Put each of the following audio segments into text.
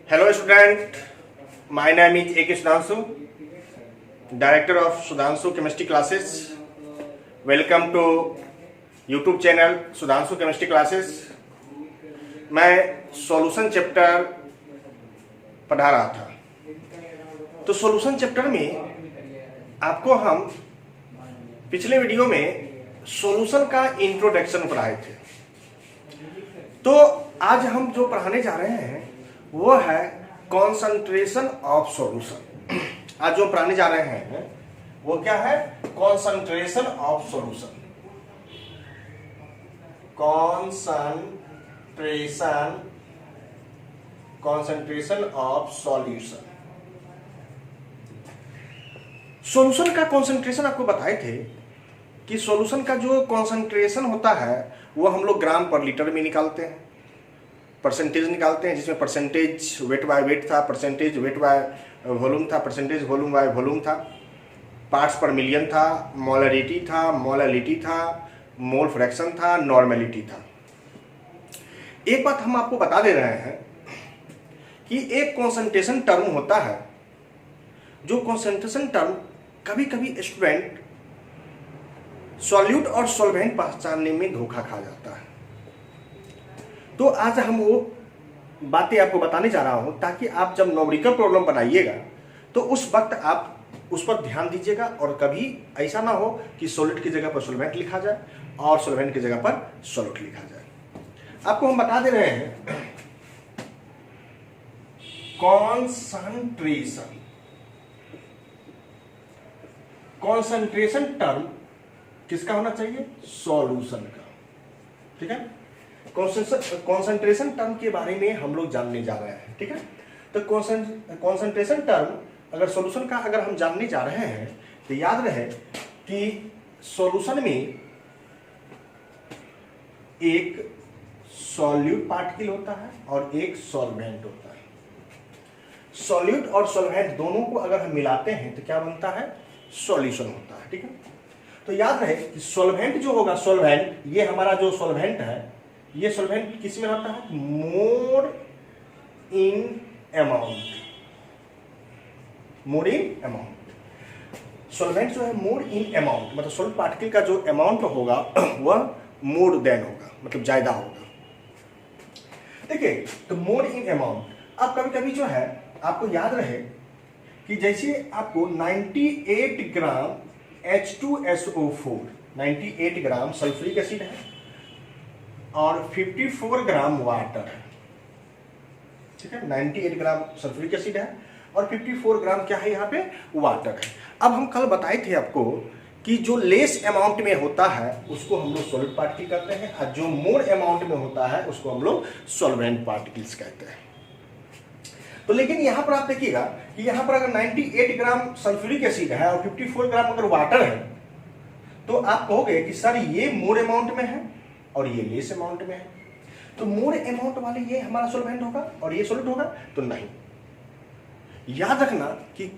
Hello student, my name is A.K. Sudhanshu, Director of Sudhanshu Chemistry Classes. Welcome to YouTube channel Sudhanshu Chemistry Classes. मैं solution chapter पढ़ा रहा था, तो solution chapter में आपको हम पिछले वीडियो में सॉल्यूशन का इंट्रोडक्शन पढ़ाए थे। तो आज हम जो पढ़ाने जा रहे हैं वो है कॉन्सेंट्रेशन ऑफ सॉल्यूशन। आज जो पढ़ाने जा रहे हैं वो क्या है? Concentration of solution. Concentration of solution. Solution का कॉन्सेंट्रेशन आपको बताए थे कि सॉल्यूशन का जो कॉन्सेंट्रेशन होता है वो हम लोग ग्राम पर लीटर में निकालते हैं, परसेंटेज निकालते हैं, जिसमें परसेंटेज वेट बाय वेट था, परसेंटेज वेट बाय वॉल्यूम था, परसेंटेज वॉल्यूम बाय वॉल्यूम था, पार्ट्स पर मिलियन था, मोलरिटी था, मोलालिटी था, मोल फ्रैक्शन था, नॉर्मेलिटी था। एक बात हम आपको बता दे रहे हैं कि एक कॉन्सेंट्रेशन टर्म होता है, जो कॉन्सेंट्रेशन टर्म कभी कभी स्टूडेंट सॉल्यूट और सॉल्वेंट पहचानने में धोखा खा जाता है। तो आज हम वो बातें आपको बताने जा रहा हूं ताकि आप जब न्यूमेरिकल प्रॉब्लम बनाइएगा तो उस वक्त आप उस पर ध्यान दीजिएगा और कभी ऐसा ना हो कि सॉल्यूट की जगह पर सॉल्वेंट लिखा जाए और सॉल्वेंट की जगह पर सॉल्यूट लिखा जाए। आपको हम बता दे रहे हैं कॉन्सेंट्रेशन टर्म किसका होना चाहिए? सॉल्यूशन का। ठीक है, कॉन्सेंट्रेशन टर्म के बारे में हम लोग जानने जा रहे हैं। ठीक है, तो कॉन्सेंट्रेशन टर्म अगर सॉल्यूशन का अगर हम जानने जा रहे हैं तो याद रहे कि सॉल्यूशन में एक सॉल्यूट पार्टिकल होता है और एक सॉल्वेंट होता है। सॉल्यूट और सॉल्वेंट दोनों को अगर हम मिलाते हैं तो क्या बनता है? सॉल्यूशन होता है। ठीक है, तो याद रहे कि सॉल्वेंट जो होगा, सॉल्वेंट, ये हमारा जो सॉल्वेंट है, ये सॉल्वेंट किस में रहता है? More in amount. More in amount solvent जो है मोर इन अमाउंट, मतलब सॉल्यूट पार्टिकल का जो अमाउंट होगा वह मोर देन होगा, मतलब ज्यादा होगा। देखिए, तो मोर इन अमाउंट। अब कभी कभी जो है आपको याद रहे कि जैसे आपको 98 ग्राम H2SO4, 98 ग्राम सल्फ्यूरिक एसिड है और 54 ग्राम वाटर है। ठीक है, 98 ग्राम सल्फ्यूरिक एसिड है और 54 ग्राम क्या है? यहाँ पे वाटर है। अब हम कल बताए थे आपको कि जो लेस अमाउंट में होता है उसको हम लोग सॉलिड पार्टिकल कहते हैं और जो मोर अमाउंट में होता है उसको हम लोग सॉल्वेंट पार्टिकल्स कहते हैं। तो लेकिन यहां पर आप देखिएगा कि यहां पर अगर 98 ग्राम सल्फ्यूरिक एसिड है और 54 ग्राम अगर वाटर है तो आप कहोगे कि सर ये मोर अमाउंट में है और ये लेस अमाउंट में है, तो मोर अमाउंट वाले ये हमारा सॉल्वेंट होगा और ये सॉल्यूट होगा? तो नहीं। याद रखना कि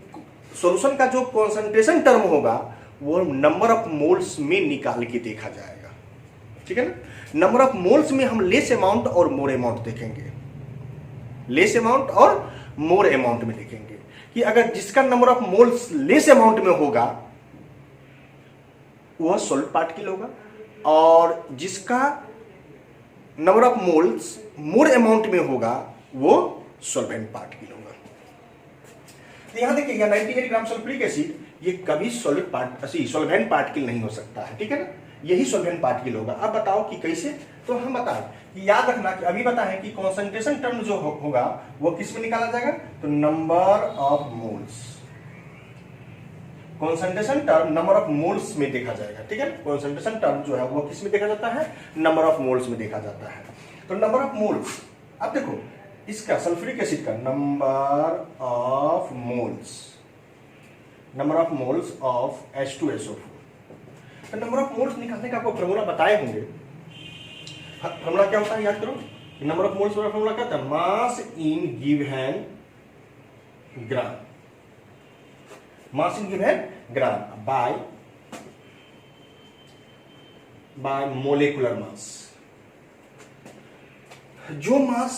सॉल्यूशन का जो कॉन्सेंट्रेशन टर्म होगा वो नंबर ऑफ मोल्स में निकाल के देखा जाएगा। ठीक है ना, नंबर ऑफ मोल्स में हम लेस अमाउंट और मोर अमाउंट देखेंगे, लेस अमाउंट और मोर अमाउंट में देखेंगे कि अगर जिसका number of moles less amount में होगा वह सॉल्यूट पार्टिकल होगा और जिसका number of moles more amount में होगा वो सॉल्वेंट पार्टिकल होगा। तो यहां देखिएगा 98 ग्राम सल्फ्यूरिक एसिड ये कभी सॉल्वेंट पार्टिकल नहीं हो सकता है। ठीक है ना, यही सॉल्वेंट पार्टिकल होगा। अब बताओ कि कैसे? तो हम बताएं कि याद रखना कि अभी बताएं कि कॉन्सेंट्रेशन टर्म जो होगा वो किस में निकाला जाएगा? तो number of moles. Concentration term number of moles में देखा जाएगा। ठीक है, कॉन्सेंट्रेशन टर्म जो है वो किस में देखा जाता है? नंबर ऑफ मोल्स में देखा जाता है। तो नंबर ऑफ मोल्स, अब देखो इसका सल्फ्यूरिक एसिड का number of moles of H2SO4। तो नंबर ऑफ मोल्स निकालने का आपको फॉर्मूला बताए होंगे। फॉर्मूला क्या होता है? याद करो, नंबर ऑफ मोल्स वाला फॉर्मूला क्या होता है? Mass in given gram, mass in given gram by molecular mass. जो मास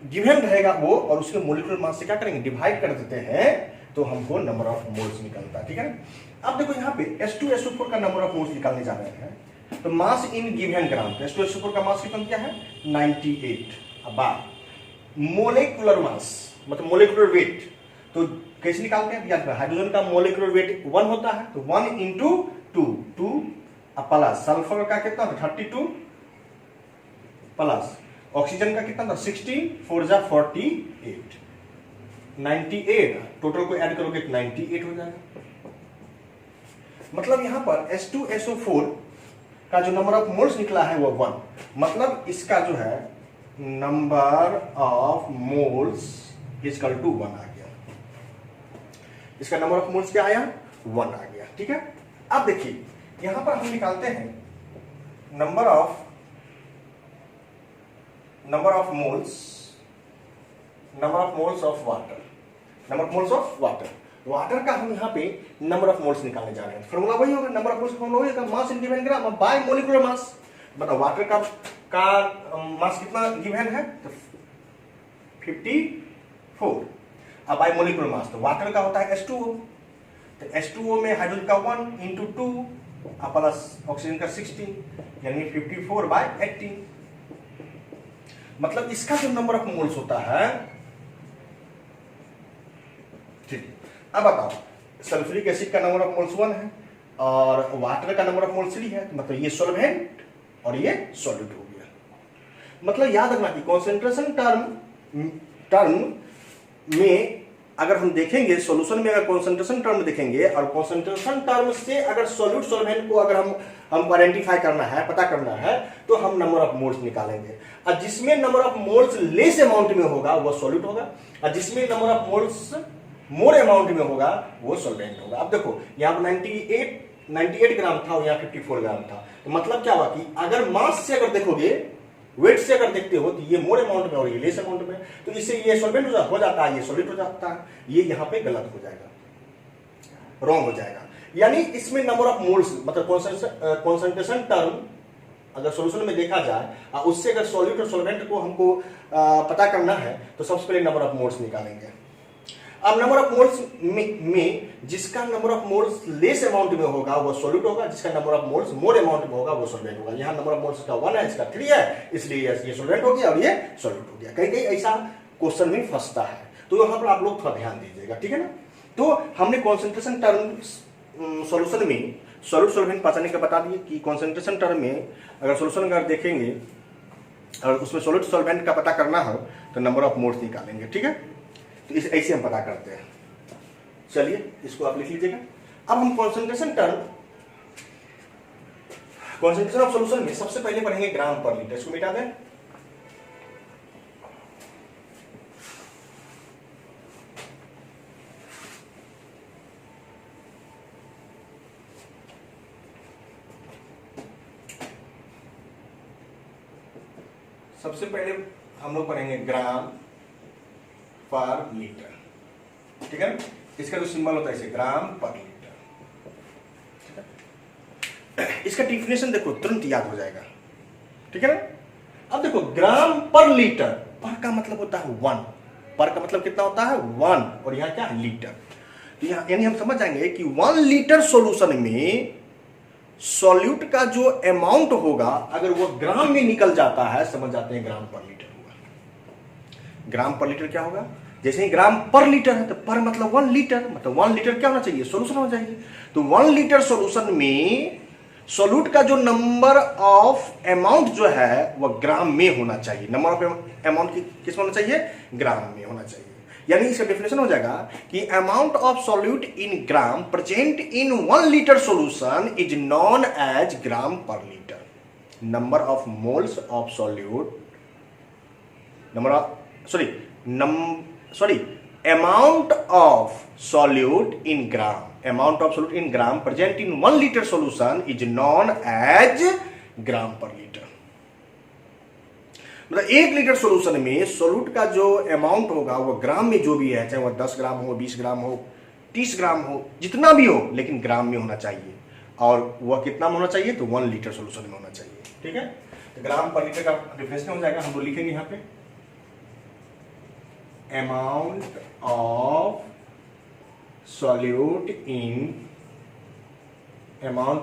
गिवन रहेगा वो, और उसके मोलिकुलर मास से क्या करेंगे, डिवाइड कर देते हैं, तो हमको नंबर ऑफ मोल्स निकलता है। ठीक है ना। अब देखो यहाँ पे H2SO4 का नंबर ऑफ मोल्स निकालने जा रहे हैं, तो मास इन गिवन ग्राम, तो H2SO4 का मास कितना क्या है 98। अब मोलिकुलर मास मतलब मोलिकुलर वेट, तो कैसे निकालते हैं, याद हाइड्रोजन का मोलिकुलर वेट 1 होता है, तो 1 इंटू 2 प्लस सल्फर का कितना था 32 प्लस ऑक्सीजन का कितना था 16, 4 जा 48, 98, टोटल को ऐड करोगे 98 हो जाएगा। मतलब यहां पर H2SO4 का जो नंबर ऑफ मोल्स निकला है वो 1, मतलब इसका जो है number of moles equal to 1 आ गया, इसका नंबर ऑफ मोल्स क्या आया 1 आ गया। ठीक है। अब देखिए यहां पर हम निकालते हैं number of moles of water, number of moles of water का हम यहाँ पे नंबर ऑफ मोल्स निकालने जा रहे हैं। फॉर्मूला वही होगा, नंबर ऑफ मोल्स फॉर्मूला वही होगा, mass in given gram by molecular mass. बताओ वाटर का मास कितना गिवन है, तो 54, अब बाय मोलिकुलर मास, तो वाटर का होता है H2O, तो H2O में हाइड्रोजन का 1 इंटू 2 प्लस ऑक्सीजन का 16, यानी 54 बाय 18। मतलब इसका जो नंबर ऑफ मोल्स होता है, ठीक। अब बताओ सल्फ्यूरिक एसिड का नंबर ऑफ मोल्स 1 है और वाटर का नंबर ऑफ मोल्स 3 है, मतलब ये सॉल्वेंट और ये सॉल्यूट हो गया। मतलब याद रखना कि कॉन्सेंट्रेशन टर्म में अगर हम देखेंगे, सॉल्यूशन में अगर कॉन्सेंट्रेशन टर्म देखेंगे और कॉन्सेंट्रेशन टर्म से अगर सॉल्यूट सॉल्वेंट को अगर हमको आइडेंटिफाई करना है, पता करना है, तो हम नंबर ऑफ मोल्स निकालेंगे, और जिसमें number of moles less amount में होगा वो सॉल्यूट होगा, और जिसमें number of moles more amount में होगा वो सॉल्वेंट होगा। अब देखो यहाँ पर 98 ग्राम था और यहाँ 54 ग्राम था, तो मतलब क्या हुआ कि अगर मास से अगर देखोगे, वेट से अगर देखते हो, तो ये मोर अमाउंट में और ये लेस अमाउंट में, तो इससे ये सॉल्वेंट हो जाता है, ये सॉलिड हो जाता है, ये यहाँ पे गलत हो जाएगा, रॉन्ग हो जाएगा। यानी इसमें नंबर ऑफ मोल्स मतलब कॉन्सेंट्रेशन टर्म अगर सॉल्यूशन में देखा जाए, उससे अगर सॉल्यूट और सॉल्वेंट को हमको पता करना है, तो सबसे पहले नंबर ऑफ मोल्स निकालेंगे। अब नंबर ऑफ मोल्स में जिसका number of moles less amount में होगा वो सॉल्यूट होगा, जिसका number of moles more amount में होगा वो सॉल्वेंट होगा। यहाँ नंबर ऑफ मोल्स का 1 है, इसका 3 है, इसलिए ये सॉल्वेंट हो गया और ये सॉल्यूट हो गया। कहीं कहीं ऐसा क्वेश्चन में फंसता है, तो यहाँ पर आप लोग थोड़ा ध्यान दीजिएगा, ठीक है ना। तो हमने कॉन्सेंट्रेशन टर्म सॉल्यूशन में सॉल्यूट सॉल्वेंट पहचानने का बता दिए कि कॉन्सेंट्रेशन टर्म में अगर सॉल्यूशन अगर देखेंगे और उसमें सॉल्यूट सॉल्वेंट का पता करना हो तो नंबर ऑफ मोल्स निकालेंगे, ठीक है। तो इस ऐसे हम पता करते हैं। चलिए इसको आप लिख लीजिएगा। अब हम कॉन्सेंट्रेशन ऑफ सॉल्यूशन में सबसे पहले पढ़ेंगे ग्राम पर लीटर, इसको मिटा दें। सबसे पहले हम लोग पढ़ेंगे ग्राम पर लीटर, ठीक है। इसका जो सिंबल होता है इसे ग्राम पर लीटर, ठीक है। इसका डिफिनेशन देखो तुरंत याद हो जाएगा, ठीक है ना। अब देखो ग्राम पर लीटर, पर का मतलब होता है 1, पर का मतलब कितना होता है 1, और यहाँ क्या है लीटर। तो यहाँ यानी हम समझ जाएंगे कि 1 लीटर सॉल्यूशन में सॉल्यूट का जो अमाउंट होगा अगर वो ग्राम में निकल जाता है, समझ जाते हैं ग्राम पर लीटर होगा। ग्राम पर लीटर क्या होगा, जैसे ही ग्राम पर लीटर है तो पर मतलब 1 लीटर, मतलब 1 लीटर क्या होना चाहिए, सॉल्यूशन होना चाहिए। तो 1 लीटर सॉल्यूशन में सॉल्यूट का जो नंबर ऑफ अमाउंट जो है वह ग्राम में होना चाहिए। नंबर ऑफ अमाउंट किस में होना चाहिए, ग्राम में होना चाहिए। यानी इसका डेफिनेशन हो जाएगा कि amount of solute in gram present in 1 litre solution is known as gram per litre. Number of moles of solute, amount of solute in gram present in 1 liter solution is known as gram per litre. मतलब 1 litre solution में solute का जो amount होगा वो ग्राम में जो भी है, चाहे वह 10 ग्राम हो, 20 ग्राम हो, 30 ग्राम हो, जितना भी हो, लेकिन ग्राम में होना चाहिए। और वह कितना में होना चाहिए, तो 1 लीटर सॉल्यूशन में होना चाहिए, ठीक है। तो ग्राम पर लीटर का डिफरेंस हो जाएगा, हम लोग लिखेंगे यहाँ पे amount of solute in gram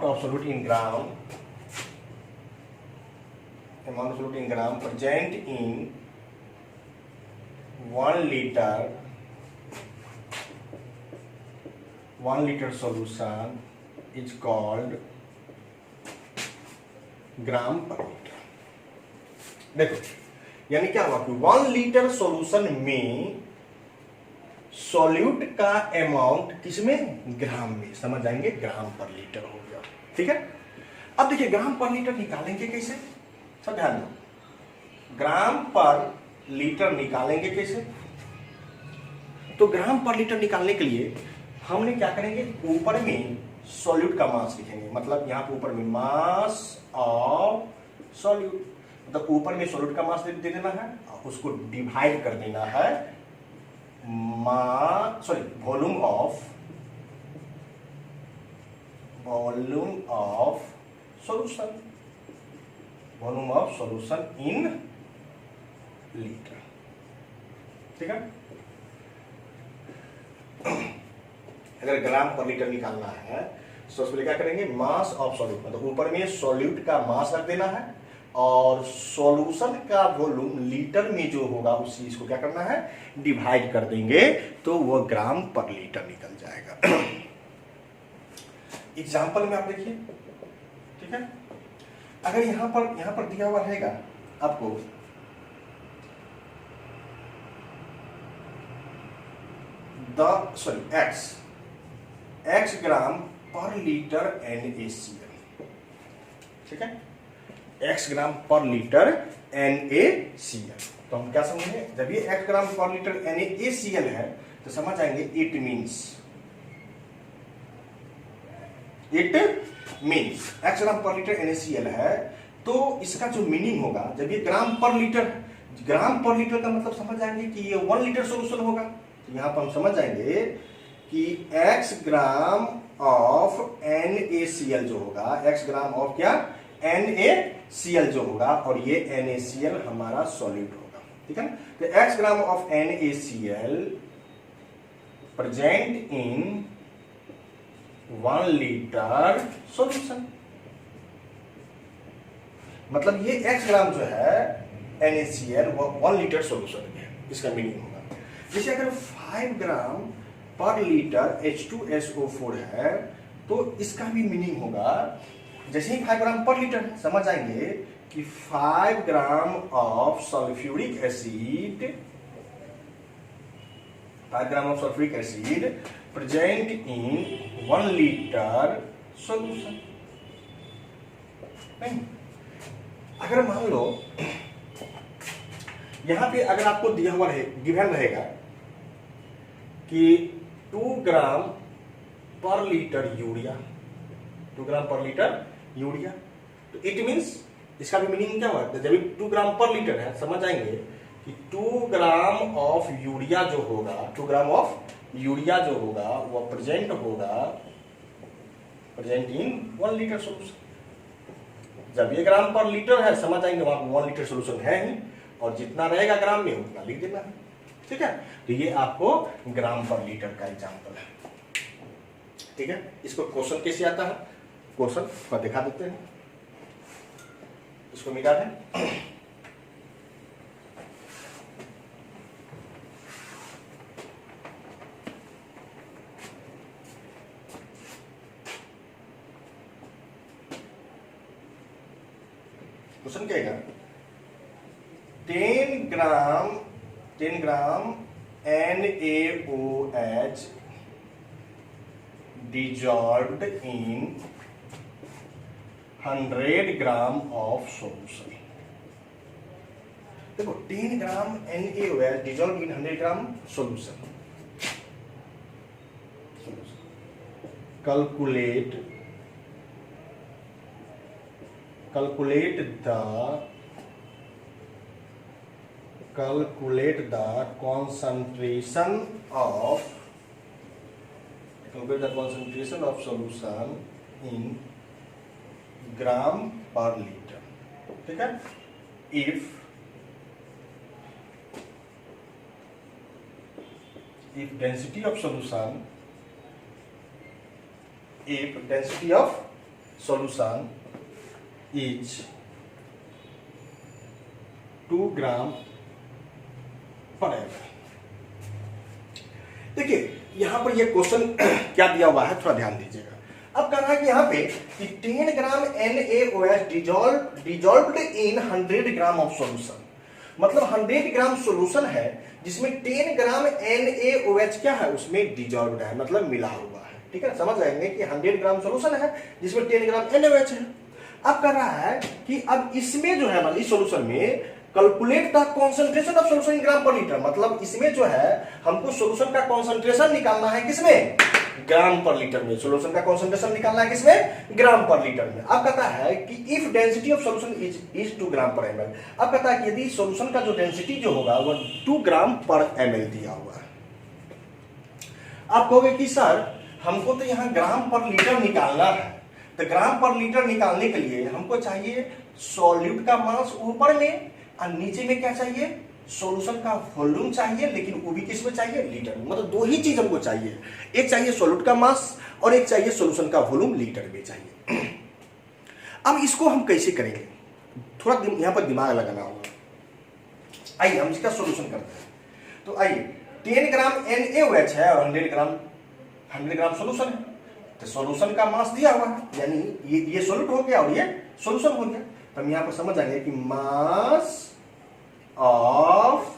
present in 1 liter solution is called gram per litre. देखो यानी क्या हुआ कि 1 लीटर सॉल्यूशन में सॉल्यूट का अमाउंट किसमें, ग्राम में, समझ जाएंगे ग्राम पर लीटर हो गया। ठीक है, अब देखिए ग्राम पर लीटर निकालेंगे कैसे, सब ध्यान दो। ग्राम पर लीटर निकालेंगे कैसे, तो ग्राम पर लीटर निकालने के लिए हमने क्या करेंगे, ऊपर में सॉल्यूट का मास लिखेंगे, मतलब यहां पे ऊपर में मास ऑफ सॉल्यूट, मतलब ऊपर में सॉल्यूट का मास दे देना है, उसको डिवाइड कर देना है volume of solution in litre. ठीक है, अगर ग्राम पर लीटर निकालना है तो उसमें क्या करेंगे, मास ऑफ सॉल्यूट, मतलब ऊपर में सॉल्यूट का मास रख देना है और सॉल्यूशन का वॉल्यूम लीटर में जो होगा उस चीज को क्या करना है, डिवाइड कर देंगे, तो वो ग्राम पर लीटर निकल जाएगा। एग्जांपल में आप देखिए, ठीक है, अगर यहां पर दिया हुआ रहेगा आपको x ग्राम पर लीटर NaCl, ठीक है, x ग्राम पर लीटर NaCl, तो हम क्या समझेंगे, जब ये x ग्राम पर लीटर NaCl है तो समझ आएंगे it means x gram per litre NaCl है, तो इसका जो मीनिंग होगा, जब ये ग्राम पर लीटर का मतलब समझ आएंगे कि ये 1 लीटर सोल्यूशन होगा, तो यहां पर हम समझ जाएंगे कि x ग्राम ऑफ NaCl जो होगा, x ग्राम ऑफ क्या, NaCl जो होगा, और ये NaCl हमारा सॉल्यूट होगा। ठीक है, तो x gram of NaCl present in 1 litre solution, मतलब ये x ग्राम जो है NaCl वो 1 लीटर सॉल्यूशन है, इसका मीनिंग होगा। जैसे अगर 5 ग्राम पर लीटर H2SO4 है, तो इसका भी मीनिंग होगा, जैसे ही 5 ग्राम पर लीटर समझ आएंगे कि 5 gram of sulphuric acid present in 1 litre solution. नहीं, अगर मान लो यहां पे अगर आपको दिया हुआ गिवन रहेगा कि 2 ग्राम पर लीटर यूरिया, 2 ग्राम पर लीटर यूरिया, तो इट मींस इसका भी मीनिंग क्या हुआ, जब 2 ग्राम पर लीटर है, समझ आएंगे कि 2 ग्राम ऑफ यूरिया जो होगा, 2 ग्राम ऑफ यूरिया जो होगा वो प्रेजेंट इन 1 लीटर सोल्यूशन। जब ये ग्राम पर लीटर है, समझ आएंगे वहां 1 लीटर सोल्यूशन है ही, और जितना रहेगा ग्राम में उतना लिख देना है। ठीक है, तो ये आपको ग्राम पर लीटर का एग्जांपल है। ठीक है, इसको क्वेश्चन कैसे आता है, क्वेश्चन को दिखा देते हैं, इसको मिटा दें। क्वेश्चन क्या है, 10 ग्राम NaOH dissolved in 100 gram of solution. देखो 10 ग्राम NaOH dissolved in 100 gram solution. Calculate the concentration of solution in gram per litre. ठीक है, if if density of solution is 2 ग्राम पर ml। देखिए यहां पर ये क्वेश्चन क्या दिया हुआ है, थोड़ा ध्यान दीजिएगा। अब कह रहा है कि यहाँ पे कि 10 ग्राम NaOH dissolved in 100 gram of solution, मतलब 100 ग्राम सॉल्यूशन है जिसमें 10 ग्राम NaOH क्या है, उसमें डिजॉल्व्ड है, मतलब मिला हुआ है। ठीक है, समझ जाएंगे कि 100 ग्राम सॉल्यूशन है जिसमें 10 ग्राम NaOH है। अब कह रहा है कि अब इसमें जो है, मतलब इस सॉल्यूशन में calculate the concentration of solution in gram per litre, मतलब इसमें जो है हमको सॉल्यूशन का कॉन्सेंट्रेशन निकालना है, किसमें, ग्राम पर लीटर में। सॉल्यूशन का कॉन्सेंट्रेशन निकालना है किसमें, ग्राम पर लीटर में। अब कहता है कि if density of solution is 2 ग्राम पर ml। अब कहता है कि यदि सॉल्यूशन का जो डेंसिटी जो होगा वो 2 ग्राम पर ml दिया हुआ है। आप कहोगे कि सर हमको तो यहाँ ग्राम पर लीटर निकालना है, तो ग्राम पर लीटर निकालने के लिए हमको चाहिए सॉल्यूट का मास ऊपर में और नीचे में क्या चाहिए, सॉल्यूशन का वॉल्यूम चाहिए, लेकिन वो भी किस में चाहिए, लीटर में। मतलब दो ही चीज हमको चाहिए, एक चाहिए सॉल्यूट का मास और एक चाहिए सॉल्यूशन का वॉल्यूम लीटर में चाहिए। अब इसको हम कैसे करेंगे, थोड़ा यहां पर दिमाग लगाना होगा। आइए हम इसका सॉल्यूशन करते हैं। तो आइए 10 ग्राम NaOH है और 100 ग्राम सॉल्यूशन है, तो सॉल्यूशन का मास दिया हुआ है, यानी ये सॉल्यूट हो गया और ये सॉल्यूशन हो गया। तो हम यहां पर समझ जाएंगे कि मास ऑफ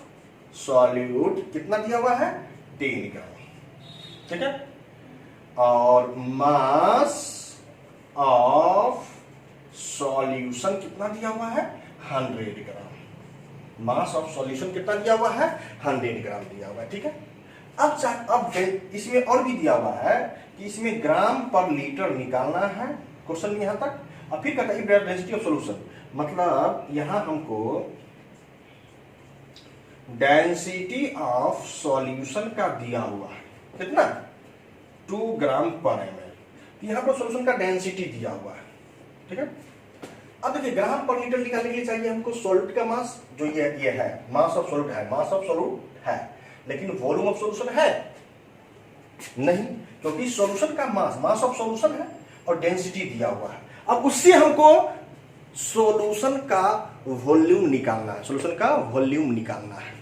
सॉल्यूट कितना दिया हुआ है, 10 ग्राम। ठीक है, और मास ऑफ सॉल्यूशन कितना दिया हुआ है, 100 ग्राम। मास ऑफ सॉल्यूशन कितना दिया हुआ है, 100 ग्राम दिया हुआ है। ठीक है, अब इसमें और भी दिया हुआ है कि इसमें ग्राम पर लीटर निकालना है, क्वेश्चन में यहां तक। और फिर कहता है डेंसिटी ऑफ सॉल्यूशन, मतलब यहां हमको डेंसिटी ऑफ सॉल्यूशन का दिया हुआ है कितना, 2 ग्राम पर ml। यहां पर सॉल्यूशन का डेंसिटी दिया हुआ है। ठीक है, अब देखिए ग्राम पर लीटर निकालने के लिए चाहिए हमको सॉल्यूट का मास, जो ये है मास ऑफ सॉल्यूट है, मास ऑफ सॉल्यूट है, लेकिन वॉल्यूम ऑफ सॉल्यूशन है नहीं, क्योंकि सॉल्यूशन का मास ऑफ सॉल्यूशन है और डेंसिटी दिया हुआ है। अब उससे हमको सॉल्यूशन का वॉल्यूम निकालना है, सॉल्यूशन का वॉल्यूम निकालना है।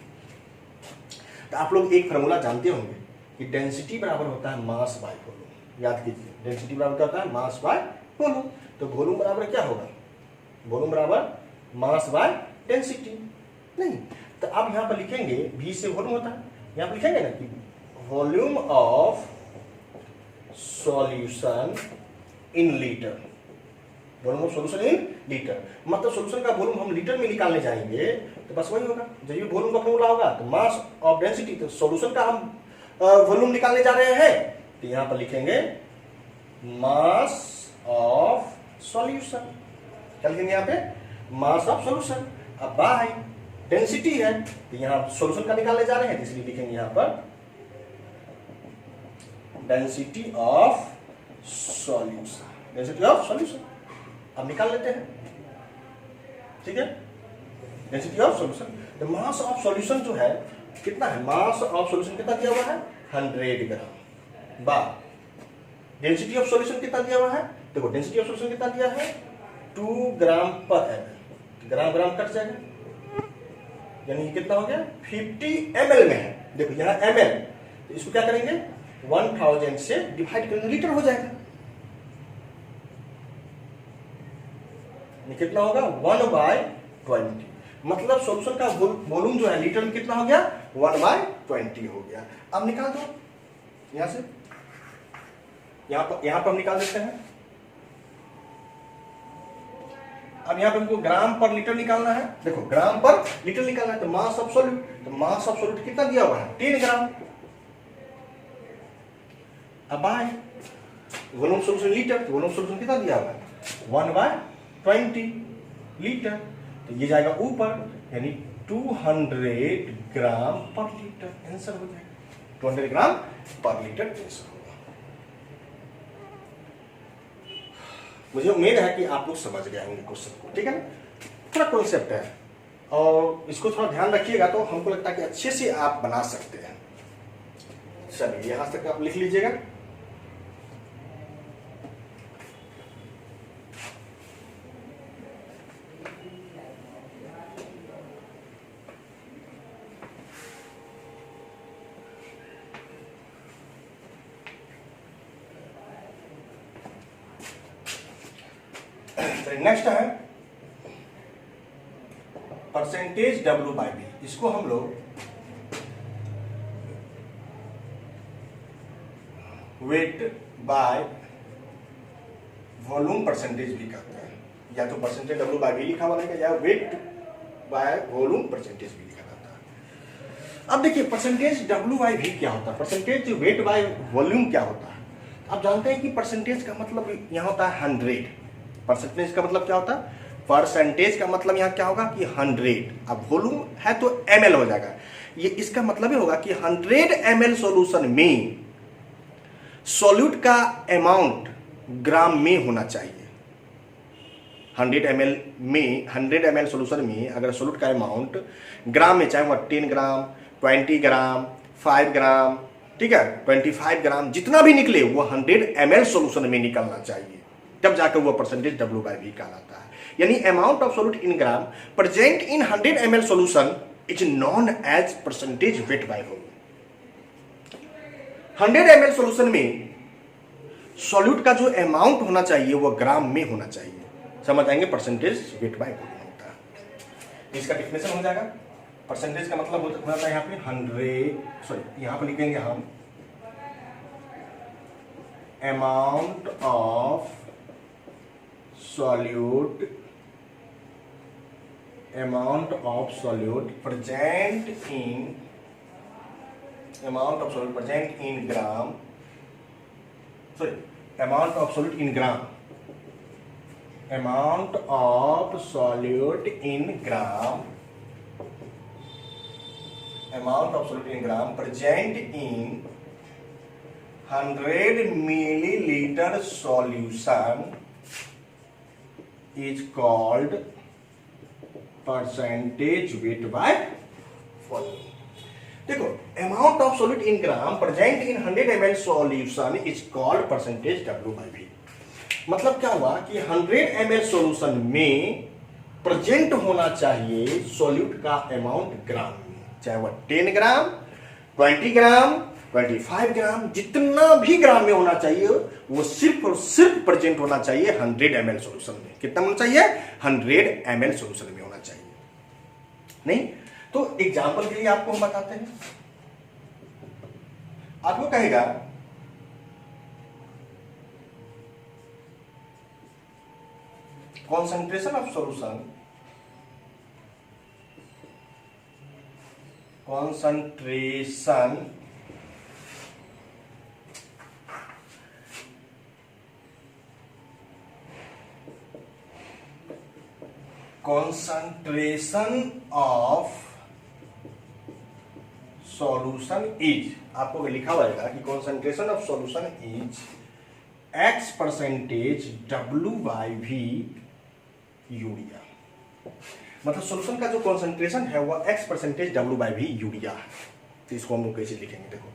तो आप लोग एक फार्मूला जानते होंगे कि डेंसिटी बराबर होता है मास बाय वॉल्यूम। याद कीजिए, डेंसिटी बराबर क्या होता है, मास बाय वॉल्यूम। तो वॉल्यूम बराबर क्या होगा, वॉल्यूम बराबर मास बाय डेंसिटी। नहीं तो आप यहां पर लिखेंगे, V से वॉल्यूम होता है, यहां पर लिखेंगे ना कि volume of solution in litre, volume of solution in litre, मतलब सॉल्यूशन का वॉल्यूम हम लीटर में निकालने जाएंगे तो बस वही होगा। जब ये वॉल्यूम का फॉर्मूला होगा तो मास ऑफ डेंसिटी, तो सॉल्यूशन का हम वॉल्यूम निकालने जा रहे हैं, तो यहां पर लिखेंगे मास ऑफ सॉल्यूशन। क्या लिखेंगे यहाँ पे, मास ऑफ सॉल्यूशन। अब बाय डेंसिटी है, तो यहां सॉल्यूशन का निकालने जा रहे हैं, इसलिए लिखेंगे यहां पर density of solution, density of solution. अब निकाल लेते हैं। ठीक है, density of solution, the mass of solution जो है कितना है, मास ऑफ सॉल्यूशन कितना दिया हुआ है, 100 ग्राम। बाय डेंसिटी ऑफ सॉल्यूशन कितना दिया हुआ है, देखो डेंसिटी ऑफ सॉल्यूशन कितना दिया है, 2 ग्राम पर ml। ग्राम ग्राम कट जाएगा, यानी कितना हो गया, 50 ml में है। देखो यहां ml, तो इसको क्या करेंगे, 1000 से डिवाइड करेंगे, लीटर हो जाएगा। कितना होगा, 1/20, मतलब सॉल्यूशन का वॉल्यूम जो है लीटर में कितना हो गया, 1/20 हो गया। अब निकाल दो यहां से, यहां पर हम निकाल देते हैं। अब यहां पे हमको ग्राम पर लीटर निकालना है, देखो ग्राम पर लीटर निकालना है, तो मास ऑफ सॉल्यूट, तो मास ऑफ सॉल्यूट कितना दिया हुआ है, 3 ग्राम। अब बाय वॉल्यूम सॉल्यूशन लीटर, तो वॉल्यूम सॉल्यूशन कितना दिया हुआ है, 1/20 लीटर, तो ये जाएगा ऊपर, यानी 200 ग्राम पर लीटर आंसर हो जाएगा, 200 ग्राम पर लीटर आंसर होगा। मुझे उम्मीद है कि आप लोग समझ गए होंगे क्वेश्चन को। ठीक है ना, थोड़ा कॉन्सेप्ट है और इसको थोड़ा ध्यान रखिएगा तो हमको लगता है कि अच्छे से आप बना सकते हैं। चलिए यहां तक आप लिख लीजिएगा। नेक्स्ट है परसेंटेज W बाई बी। इसको हम लोग वेट बाय वॉल्यूम परसेंटेज भी कहते हैं, या तो परसेंटेज W बाई बी लिखा हुआ रहेगा या वेट बाय वॉल्यूम परसेंटेज भी लिखा जाता है। अब देखिए परसेंटेज W बाई बी क्या होता है, परसेंटेज वेट बाय वॉल्यूम क्या होता है। आप जानते हैं कि परसेंटेज का मतलब यहाँ होता है 100। परसेंटेज का मतलब क्या होता है, परसेंटेज का मतलब यहाँ क्या होगा कि 100। अब वॉल्यूम है तो ml हो जाएगा, ये इसका मतलब ही होगा कि 100 ml सॉल्यूशन में सॉल्यूट का अमाउंट ग्राम में होना चाहिए। 100 ml सॉल्यूशन में अगर सॉल्यूट का अमाउंट ग्राम में, चाहे वह 10 ग्राम 20 ग्राम 5 ग्राम, ठीक है 25 ग्राम, जितना भी निकले वो 100 ml सॉल्यूशन में निकलना चाहिए, तब जाकर वो परसेंटेज W बाई बी कहलाता है। यानी amount of solute in gram present in 100 ml solution is known as percentage weight by volume. 100 ml solution में सॉल्यूट का जो अमाउंट होना चाहिए वो ग्राम में होना चाहिए, समझ आएंगे, परसेंटेज वेट बाय वॉल्यूम होता है। इसका डेफिनेशन हो जाएगा। परसेंटेज का मतलब होता है यहाँ पे 100, सॉरी यहाँ पे लिखेंगे हम amount of solute present in gram, sorry, amount of solute in gram present in 100 milliliter solution is called percentage weight by volume। देखो amount of solute in gram present in 100 ml solution is called percentage W by V। मतलब क्या हुआ कि 100 ml solution में present होना चाहिए solute का amount ग्राम में, चाहे वह 10 ग्राम 20 ग्राम 25 ग्राम, जितना भी ग्राम में होना चाहिए वो सिर्फ और सिर्फ प्रेजेंट होना चाहिए 100 ml सॉल्यूशन में। कितना होना चाहिए, 100 ml सॉल्यूशन में होना चाहिए। नहीं तो एग्जांपल के लिए आपको हम बताते हैं। आपको कहेगा concentration of solution, concentration of solution is, आपको लिखा हुआ है कि concentration of solution is x percentage W by V urea. मतलब सॉल्यूशन का जो कॉन्सेंट्रेशन है वह x percentage W by V urea है। तो इसको हम लोग कैसे लिखेंगे, देखो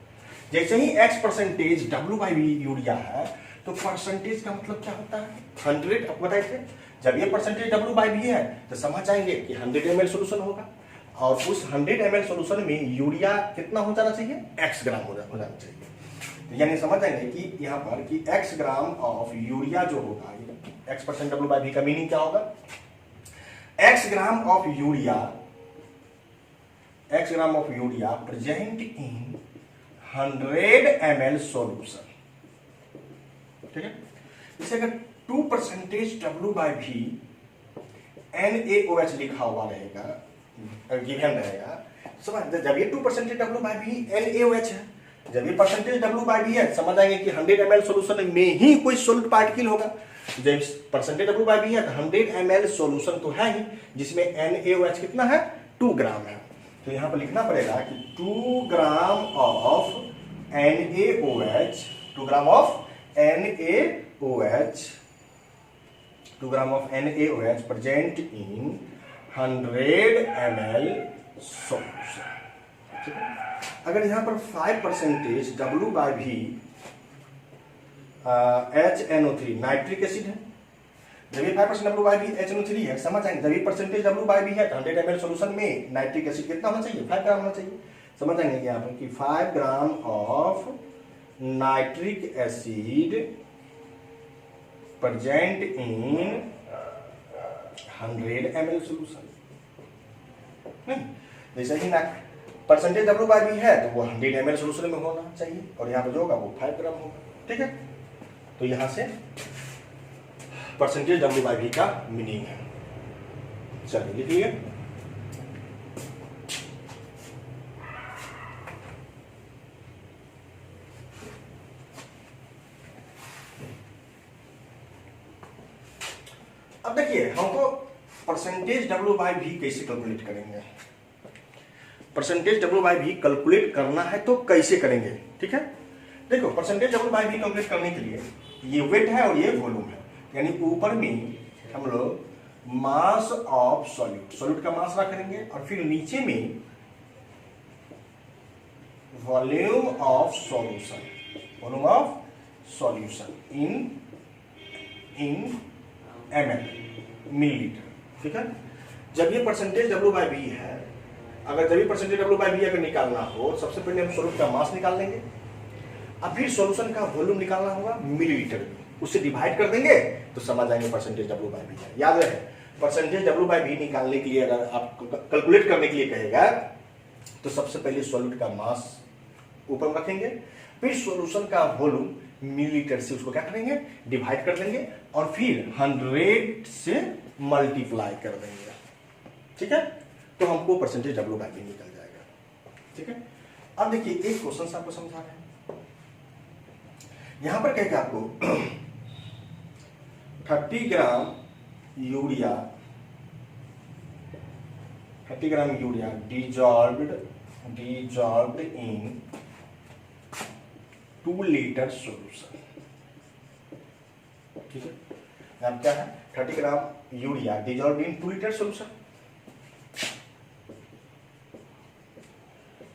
जैसे ही x percentage W by V urea है तो परसेंटेज का मतलब क्या होता है 100। आपको बताए थे जब ये परसेंटेज W बाई V है तो समझ जाएंगे कि 100 ml सॉल्यूशन होगा, और उस 100 ml सॉल्यूशन में यूरिया कितना हो जाना चाहिए, x ग्राम हो जाना चाहिए। यानी समझ जाएंगे कि यहाँ पर कि x ग्राम ऑफ यूरिया जो होगा, x percent W by V का मीनिंग क्या होगा, x gram of urea present in 100 ml solution. ठीक है, इसे अगर 2% W by V NaOH लिखा हुआ रहेगा, गिवन रहेगा, समझ जब ये 2% W by V NaOH है, जब ये परसेंटेज W by V है समझ आएंगे कि 100 ml सॉल्यूशन में ही कोई सॉल्यूट पार्टिकल होगा। जब परसेंटेज W by V है तो 100 ml सॉल्यूशन तो है ही, जिसमें NaOH कितना है 2 ग्राम है। तो यहाँ पर लिखना पड़ेगा कि 2 gram of NaOH, 2 gram of NaOH present in 100 ml solution। ठीक है, अगर यहाँ पर 5% W/V HNO3 नाइट्रिक एसिड है, जब ये 5% W/V HNO3 है, समझ आएंगे, जब ये परसेंटेज W/V है तो 100 ml सोल्यूशन में नाइट्रिक एसिड कितना होना चाहिए, 5 ग्राम होना चाहिए। समझ आएंगे यहाँ पर कि 5 gram of nitric acid present in 100 ml solution. जैसे ही ना परसेंटेज W/V है तो वो 100 ml सोल्यूशन में होना चाहिए, और यहाँ पर जो होगा वो 5 ग्राम होगा। ठीक है, तो यहाँ से परसेंटेज W/V का मीनिंग है। चलिए लिखिए, अब देखिए हमको परसेंटेज W/V कैसे कैलकुलेट करेंगे। परसेंटेज W/V कैलकुलेट करना है तो कैसे करेंगे, ठीक है। देखो परसेंटेज W/V कैलकुलेट करने के लिए ये वेट है और ये वॉल्यूम है, यानी ऊपर में हम लोग मास ऑफ सॉल्यूट का मास रखेंगे, और फिर नीचे में volume of solution in ml millilitre. ठीक है, जब ये परसेंटेज W/V है, अगर जब ये परसेंटेज W/V अगर निकालना हो, सबसे पहले हम सॉल्यूट का मास निकाल लेंगे, अब फिर सॉल्यूशन का वॉल्यूम निकालना होगा मिलीलीटर में, उससे डिवाइड कर देंगे तो समझ आएंगे परसेंटेज W/V है। याद रहे, परसेंटेज W/V निकालने के लिए अगर आप कैलकुलेट करने के लिए कहेगा तो सबसे पहले सॉल्यूट का मास ऊपर में रखेंगे, फिर सॉल्यूशन का वॉल्यूम मिलीलीटर से उसको क्या करेंगे, डिवाइड कर देंगे, और फिर 100 से मल्टीप्लाई कर देंगे। ठीक है, तो हमको परसेंटेज W/V निकल जाएगा। ठीक है, अब देखिए एक क्वेश्चन आपको समझा रहे हैं, यहां पर कहेगा आपको 30 ग्राम यूरिया डिजॉल्व्ड इन 2 लीटर सॉल्यूशन। ठीक है, अब क्या है, 30 gram urea dissolved in 2 litre solution.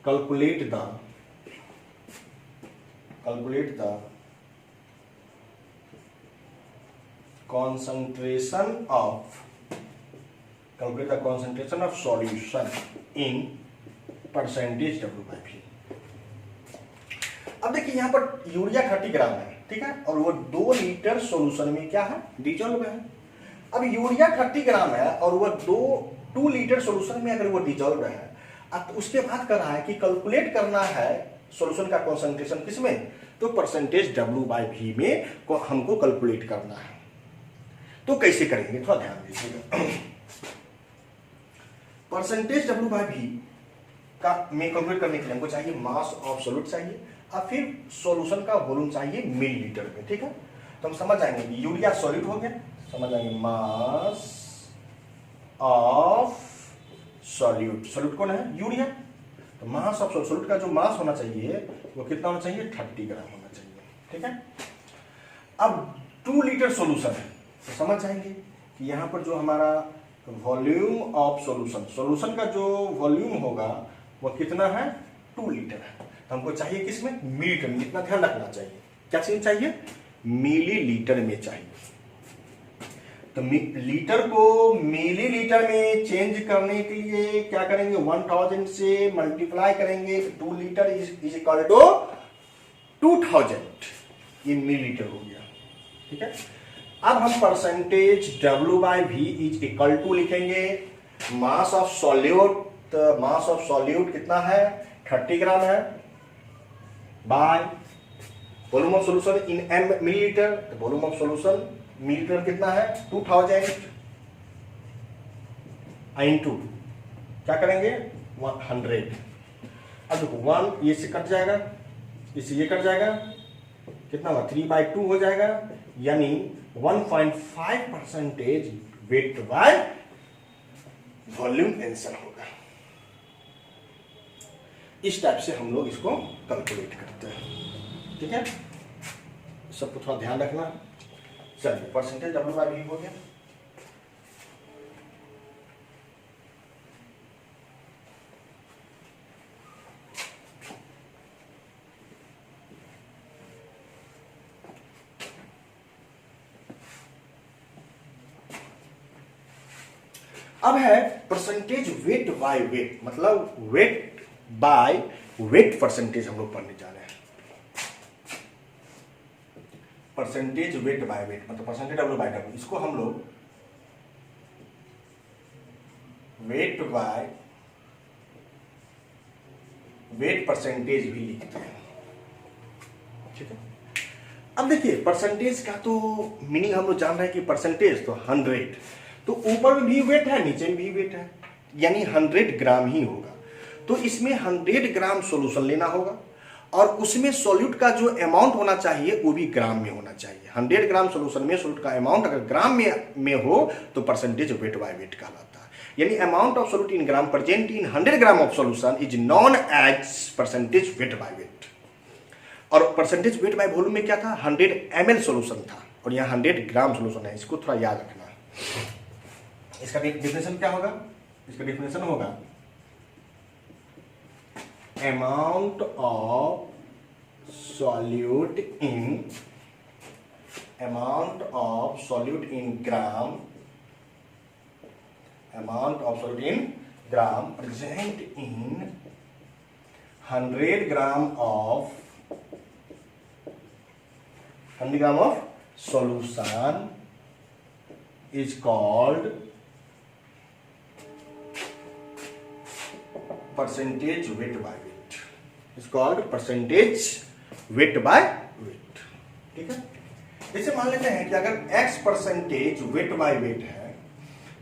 Calculate the concentration of solution in percentage W/V। अब देखिए यहां पर यूरिया 30 ग्राम है, ठीक है, और वो 2 लीटर सॉल्यूशन में क्या है, डिजॉल्व है। अब यूरिया 30 ग्राम है और वो 2 लीटर सॉल्यूशन में अगर वो डिजॉल्व है, अब उसके बाद कर रहा है कि कैलकुलेट करना है सॉल्यूशन का कॉन्सेंट्रेशन किसमें, तो परसेंटेज W/V में हमको कैलकुलेट करना है। तो कैसे करेंगे, थोड़ा ध्यान दीजिएगा। परसेंटेज W/V का में कैलकुलेट करने के लिए हमको चाहिए मास ऑफ सॉल्यूट चाहिए, और फिर सॉल्यूशन का वॉल्यूम चाहिए मिलीलीटर में। ठीक है, तो हम समझ आएंगे यूरिया सॉल्यूट हो गया, समझ आएंगे मास ऑफ सॉल्यूट कौन है, यूरिया, तो मास ऑफ सॉल्यूट का जो मास होना चाहिए वो कितना होना चाहिए, 30 ग्राम होना चाहिए। ठीक है, अब 2 लीटर सॉल्यूशन है, तो समझ जाएंगे कि यहाँ पर जो हमारा वॉल्यूम ऑफ सॉल्यूशन का जो वॉल्यूम होगा वो कितना है, 2 लीटर है। तो हमको चाहिए किसमें, मिलीलीटर में। इतना ध्यान रखना चाहिए, क्या चीज चाहिए, मिलीलीटर में चाहिए। तो लीटर को मिलीलीटर में चेंज करने के लिए क्या करेंगे, 1000 से मल्टीप्लाई करेंगे, 2 लीटर इज इक्वल टू 2000, ये मिलीलीटर हो गया। ठीक है, अब हम percentage W/V is equal to लिखेंगे मास ऑफ सॉल्यूट, तो मास ऑफ सॉल्यूट कितना है, 30 ग्राम है, by volume of solution in m millilitre, तो वॉल्यूम ऑफ सॉल्यूशन मिलीलीटर कितना है, 2000 इंटू क्या करेंगे, 100। अब देखो 1 ये से कट जाएगा, इससे ये कट जाएगा, कितना हुआ, 3/2 हो जाएगा, यानी 1.5% वेट बाय वॉल्यूम आंसर होगा। इस टाइप से हम लोग इसको कैलकुलेट करते हैं। ठीक है, सबको थोड़ा ध्यान रखना। चलिए परसेंटेज W/V हो गया। अब है परसेंटेज वेट बाय वेट, मतलब वेट बाय वेट परसेंटेज हम लोग पढ़ने जा रहे हैं। परसेंटेज वेट बाय वेट मतलब परसेंटेज डब्ल्यू बाय डब्ल्यू, इसको हम लोग वेट बाय वेट परसेंटेज भी लिखते हैं, ठीक है। अब देखिए परसेंटेज का तो मीनिंग हम लोग जान रहे हैं कि परसेंटेज तो 100, तो ऊपर में भी वेट है नीचे में भी वेट है, यानी 100 ग्राम ही होगा। तो इसमें 100 ग्राम सॉल्यूशन लेना होगा और उसमें सॉल्यूट का जो अमाउंट होना चाहिए वो भी ग्राम में होना चाहिए। 100 ग्राम सॉल्यूशन में सॉल्यूट का अमाउंट अगर ग्राम में हो तो परसेंटेज वेट बाय वेट कहलाता है। यानी amount of solute in gram present in 100 gram of solution is known as percentage weight by weight. और परसेंटेज वेट बाय वॉल्यूम में क्या था, 100 ml सॉल्यूशन था और यहाँ 100 ग्राम सॉल्यूशन है, इसको थोड़ा याद रखना। इसका डेफिनेशन क्या होगा, इसका डेफिनेशन होगा amount of solute in gram, amount of solute in gram present in 100 gram of solution is called percentage weight by weight, is called percentage weight by weight, ठीक है। जैसे मान लेते हैं कि अगर x percentage weight by wait है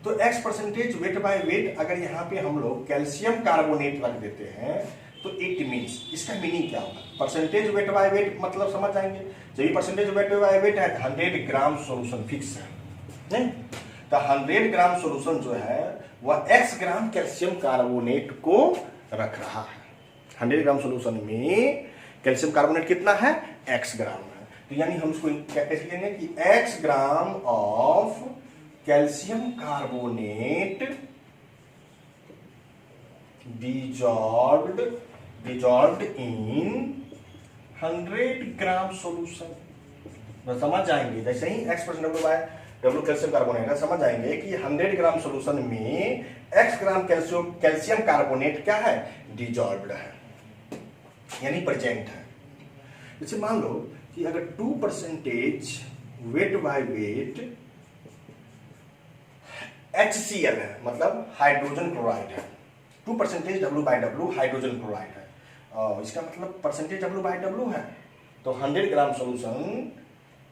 तो x percentage weight by wait अगर यहाँ पे हम लोग कैल्शियम कार्बोनेट रख देते हैं तो इट मीन्स, इसका मीनिंग क्या होगा, परसेंटेज वेट बाय वेट मतलब समझ जाएंगे। जब ये परसेंटेज वेट बाय वेट है 100 ग्राम सॉल्यूशन फिक्स है, नहीं तो 100 ग्राम सॉल्यूशन जो है वह x ग्राम कैल्शियम कार्बोनेट को रख रहा है। 100 ग्राम सॉल्यूशन में कैल्शियम कार्बोनेट कितना है, x ग्राम है। तो यानी हम इसको कैसे लिखेंगे कि x gram of calcium carbonate dissolved in 100 gram solution. समझ जाएंगे जैसे ही x% कैल्शियम कार्बोनेट है, समझ जाएंगे कि 100 ग्राम सॉल्यूशन में x ग्राम कैल्शियम कार्बोनेट क्या है, डिजॉल्व्ड है, यानी प्रेजेंट है। जैसे मान लो कि अगर 2% वेट बाय वेट HCl है, मतलब हाइड्रोजन क्लोराइड है, 2% W by W hydrogen chloride है, और इसका मतलब परसेंटेज W बाय W है। तो 100 ग्राम सॉल्यूशन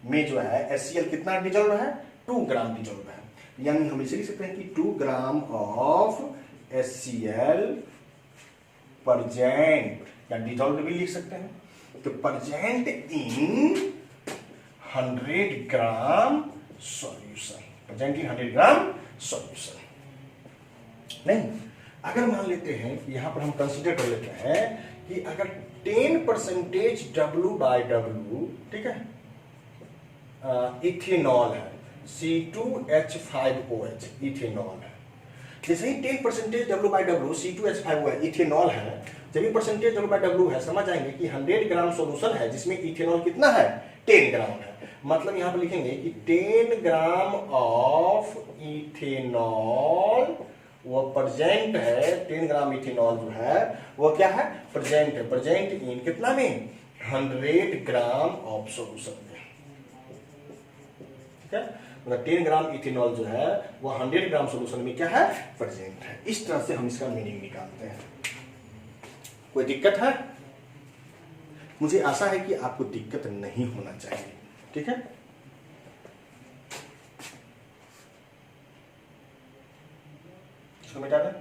में जो है HCl कितना डिजॉल्व है, 2 ग्राम डिजॉल्व है। यानी हम इसे लिख सकते हैं कि 2 ग्राम ऑफ HCl प्रेजेंट, या डिजॉल्व भी लिख सकते हैं, तो present in 100 gram solution, present in 100 gram solution. नहीं, अगर मान लेते हैं यहां पर हम कंसीडर कर लेते हैं कि अगर 10% W बाय W, ठीक है, इथेनॉल है, C2H5OH इथेनॉल है। जैसे ही 10% W by W C2H5OH ethanol है, जब भी परसेंटेज W बाय W है, समझ आएंगे कि 100 ग्राम सॉल्यूशन है जिसमें इथेनॉल कितना है, 10 ग्राम है। मतलब यहां पर लिखेंगे कि 10 ग्राम ऑफ इथेनॉल वो प्रेजेंट है, 10 ग्राम इथेनॉल जो है वो क्या है, प्रेजेंट है, प्रेजेंट इन कितना में, 100 ग्राम ऑफ सॉल्यूशन में, ठीक है। मतलब 10 ग्राम इथेनॉल जो है वो 100 ग्राम सॉल्यूशन में क्या है, प्रेजेंट है। इस तरह से हम इसका मीनिंग निकालते हैं। कोई दिक्कत है? मुझे आशा है कि आपको दिक्कत नहीं होना चाहिए, ठीक है। इसको मिटा दें।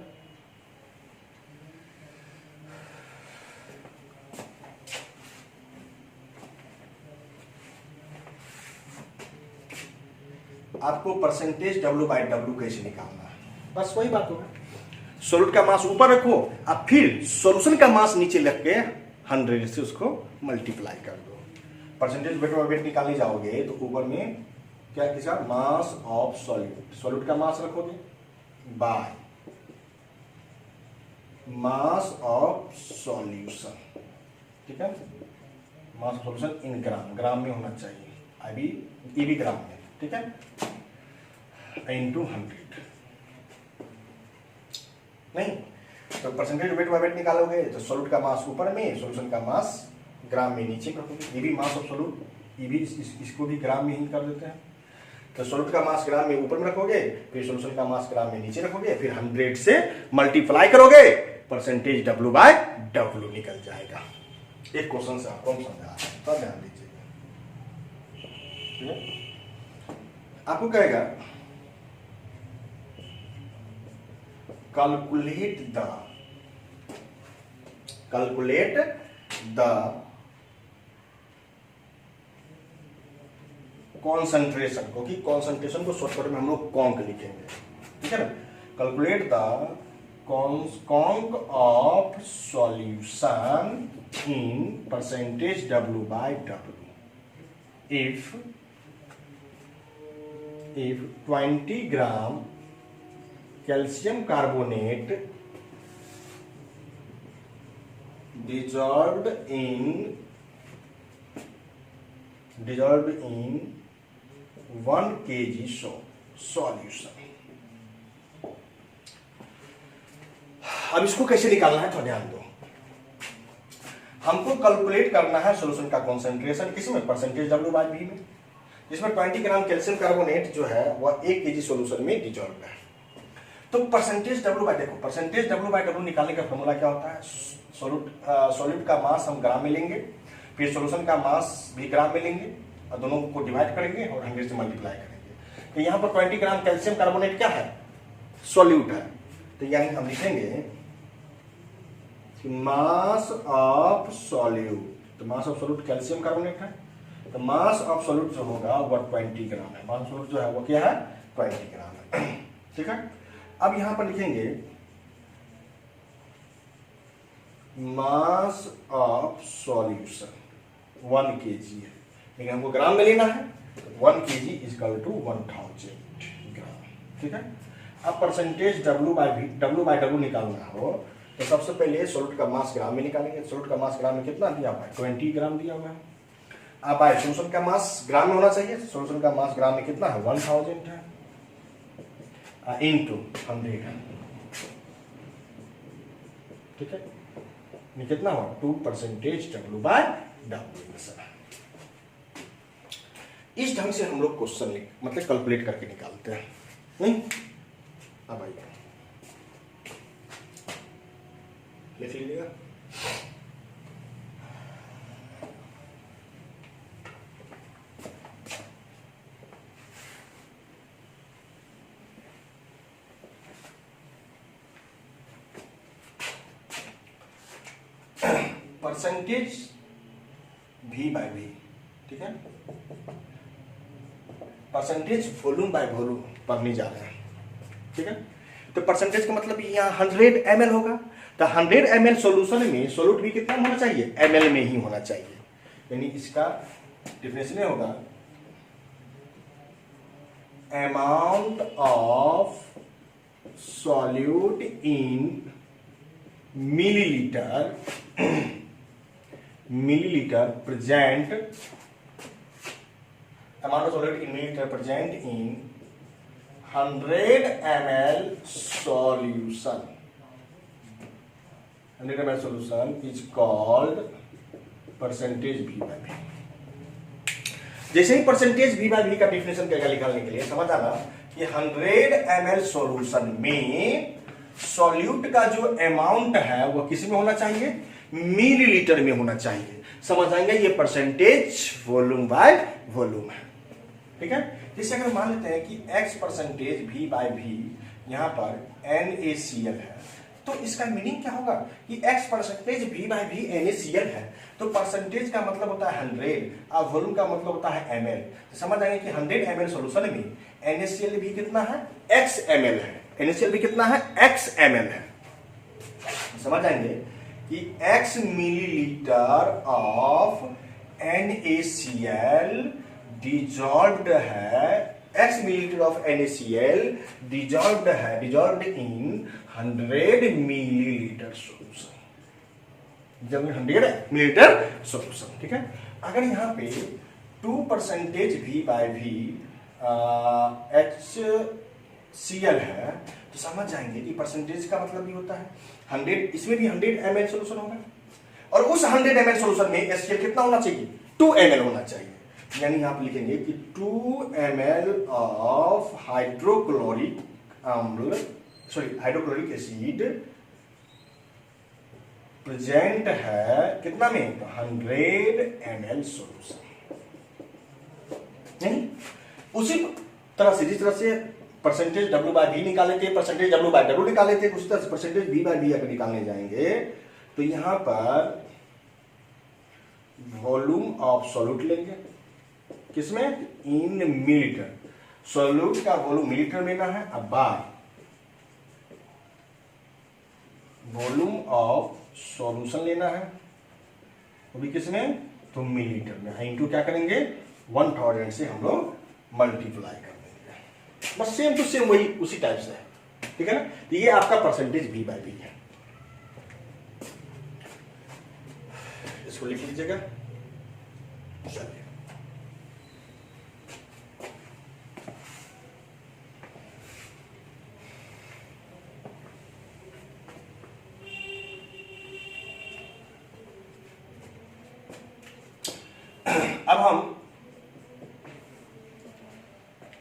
आपको परसेंटेज W बाय W कैसे निकालना है, बस वही बात होगा। सॉल्यूट का मास ऊपर रखो, अब फिर सॉल्यूशन का मास नीचे रख के 100 से उसको मल्टीप्लाई कर दो। परसेंटेज वेट बाय वेट निकालने जाओगे तो ऊपर में क्या किया, मास ऑफ सॉल्यूट, सॉल्यूट का मास रखोगे बाय मास ऑफ सॉल्यूशन, ठीक है। मास ऑफ सॉल्यूशन इन ग्राम, ग्राम में होना चाहिए, ईबी ग्राम में, ठीक है, इनटू 100। नहीं, तो परसेंटेज वेट बाय वेट निकालोगे तो सॉल्यूट का मास ऊपर में, सॉल्यूशन का मास ग्राम में नीचे में रखोगे। ये भी मास ऑफ सॉल्यूट, ये भी इसको भी ग्राम में ही कर देते हैं। तो सॉल्यूट का मास ग्राम में ऊपर में रखोगे, फिर सॉल्यूशन का मास ग्राम में नीचे रखोगे, फिर 100 से मल्टीप्लाई करोगे, परसेंटेज W बाय W निकल जाएगा। एक क्वेश्चन से आपको हम समझा रहे हैं, तो ध्यान दीजिएगा। आपको कहेगा कैलकुलेट द कॉन्सेंट्रेशन, क्योंकि कॉन्सेंट्रेशन को शॉर्टकट में हम लोग कॉन्क लिखेंगे, ठीक है ना। Calculate the conc of solution in percentage W by W if 20 gram calcium carbonate dissolved in 1 kg solution। अब इसको कैसे निकालना है तो ध्यान दो। हमको कैलकुलेट करना है सॉल्यूशन का कॉन्सेंट्रेशन किसमें, परसेंटेज W बाय V में, जिसमें 20 ग्राम कैल्शियम कार्बोनेट जो है वह 1 kg सॉल्यूशन में डिजॉल्व है। तो परसेंटेज W बाय, देखो परसेंटेज W बाय W निकालने का फॉर्मूला क्या होता है, सॉल्यूट का मास हम ग्राम में लेंगे, फिर सॉल्यूशन का मास भी ग्राम में लेंगे और दोनों को डिवाइड करेंगे और 100 से मल्टीप्लाई करेंगे। तो यहाँ पर 20 ग्राम कैल्शियम कार्बोनेट क्या है, सॉल्यूट है। तो यानी हम लिखेंगे मास ऑफ सॉल्यूट, तो mass of solute calcium carbonate है, तो मास ऑफ सॉल्यूट जो होगा वह 20 ग्राम है। मास ऑफ सॉल्यूट जो है वो क्या है, 20 ग्राम है, ठीक है। अब यहां पर लिखेंगे मास ऑफ सॉल्यूशन 1 kg है, लेकिन हमको ग्राम में लेना है, 1 kg इक्वल टू 1000 ग्राम, ठीक है। अब परसेंटेज W बाय W निकालना हो तो सबसे पहले सॉल्यूट का मास ग्राम में निकालेंगे। सॉल्यूट का मास ग्राम में कितना दिया हुआ है, 20 ग्राम दिया हुआ है। अब बाय सॉल्यूशन का मास ग्राम में होना चाहिए, सॉल्यूशन का मास ग्राम में कितना है, 1000 है, इंटू 100 है, ठीक है। ये कितना हुआ 2 परसेंटेज W बाय W। इस ढंग से हम लोग क्वेश्चन मतलब कैलकुलेट करके निकालते हैं, नहीं। अब आइए लिख लीजिएगा। परसेंटेज V बाय V, ठीक है। परसेंटेज वॉल्यूम बाय वॉल्यूम पढ़ने जा रहे हैं, ठीक है। तो परसेंटेज का मतलब यहाँ 100 ml होगा, तो 100 ml सॉल्यूशन में सॉल्यूट भी कितना होना चाहिए, ml में ही होना चाहिए। यानी इसका डेफिनेशन होगा amount of solute in millilitre present, amount of solid in milliliter present in 100 ml solution. 100 ml solution is called percentage V by V। जैसे ही परसेंटेज V by V का डेफिनेशन क्या निकालने के लिए समझ आना कि 100 ml सॉल्यूशन में सॉल्यूट का जो अमाउंट है वो किस में होना चाहिए, मिलीलीटर में होना चाहिए। समझ आएंगे, ये परसेंटेज वॉल्यूम बाय वॉल्यूम है, ठीक है। जैसे अगर मान लेते हैं कि x percentage V by V यहाँ पर NaCl है, तो इसका मीनिंग क्या होगा कि x percentage V by V NaCl है, तो परसेंटेज का मतलब होता है 100 और वॉल्यूम का मतलब होता है ml। तो समझ आएंगे कि 100 ml सॉल्यूशन में NaCl भी कितना है, x ml है। NaCl भी कितना है, x ml है। समझ आएंगे कि x millilitre of NaCl dissolved है, x millilitre of NaCl dissolved in 100 millilitre solution, जब 100 मिलीलीटर सॉल्यूशन, ठीक है। अगर यहाँ पे 2 percentage V by V HCl है, तो समझ जाएंगे कि परसेंटेज का मतलब भी होता है 100, इसमें भी 100 ml सोल्यूशन होगा और उस 100 ml सोल्यूशन में HCl कितना होना चाहिए, 2 ml होना चाहिए। यानी आप लिखेंगे कि 2 ml of hydrochloric acid present है कितना में, 100 ml सोल्यूशन। नहीं, उसी तरह से जिस तरह से परसेंटेज W/V निकाले थे, परसेंटेज W/W निकाले थे, उसी तरह से परसेंटेज V/V अगर निकालने जाएंगे तो यहां पर वॉल्यूम ऑफ सॉल्यूट लेंगे, किसमें, इन मिलीलीटर। सॉल्यूट का वॉल्यूम मिलीलीटर में लेना है, अब बाय वॉल्यूम ऑफ सॉल्यूशन लेना है, वो भी किसमें, तो मिलीलीटर में। इनटू क्या करेंगे, 1000 से हम लोग मल्टीप्लाई कर देंगे। बस सेम टू सेम वही उसी टाइप से है, ठीक है ना। तो ये आपका परसेंटेज V/V है, इसको लिख लीजिएगा। चलिए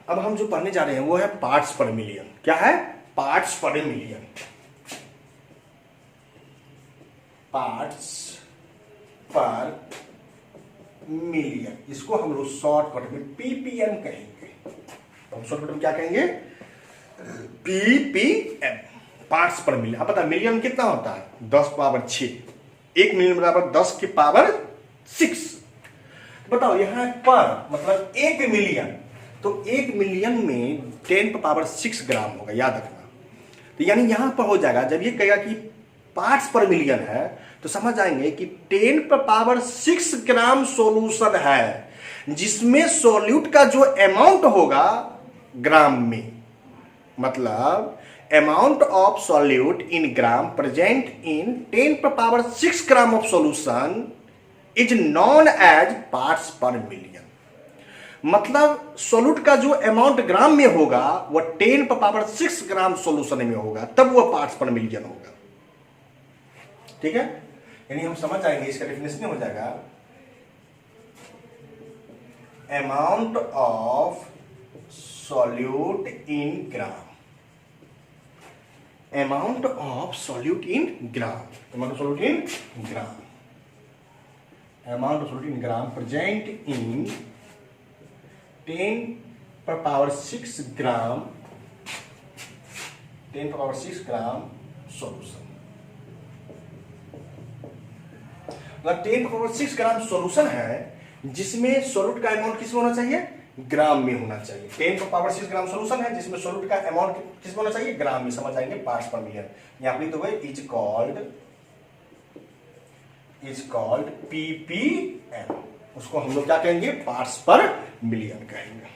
अब हम जो पढ़ने जा रहे हैं वो है पार्ट्स पर मिलियन। क्या है, parts per million. Parts per million, इसको हम लोग शॉर्टकट में PPM कहेंगे। हम शॉर्टकट में क्या कहेंगे, PPM, पार्ट्स पर मिलियन। अब पता मिलियन कितना होता है, 10⁻6। 1 मिलियन बराबर 10⁻6। बताओ यहां पर मतलब 1 मिलियन, तो 1 मिलियन में 10⁻6 ग्राम होगा, याद रखना। तो यानी यहां पर हो जाएगा, जब ये कहेगा कि पार्ट्स पर मिलियन है तो समझ आएंगे कि 10⁻6 ग्राम सॉल्यूशन है, जिसमें सॉल्यूट का जो अमाउंट होगा ग्राम में, मतलब amount of solute in gram present in 10⁻6 gram of solution is known as parts per million. मतलब सॉल्यूट का जो अमाउंट ग्राम में होगा वह 10⁻6 ग्राम सॉल्यूशन में होगा, तब वह पार्ट्स पर मिलियन होगा, ठीक है। यानी हम समझ जाएंगे, इसका डेफिनेशन हो जाएगा amount of solute in gram, amount of solute in gram, amount of solute in gram, amount of solute in gram present in 10⁻6 gram, 10⁻6 gram solution. मतलब 10⁻6 ग्राम सॉल्यूशन है, जिसमें सॉल्यूट का अमाउंट किसमें होना चाहिए, ग्राम में होना चाहिए। 10⁻6 ग्राम सॉल्यूशन है जिसमें सॉल्यूट का अमाउंट किसमें होना चाहिए, ग्राम में। समझ आएंगे, पार्ट्स पर मिलियन। यहां पर तो इज कॉल्ड PPM, उसको हम लोग क्या कहेंगे, पार्ट्स पर मिलियन कहेंगे।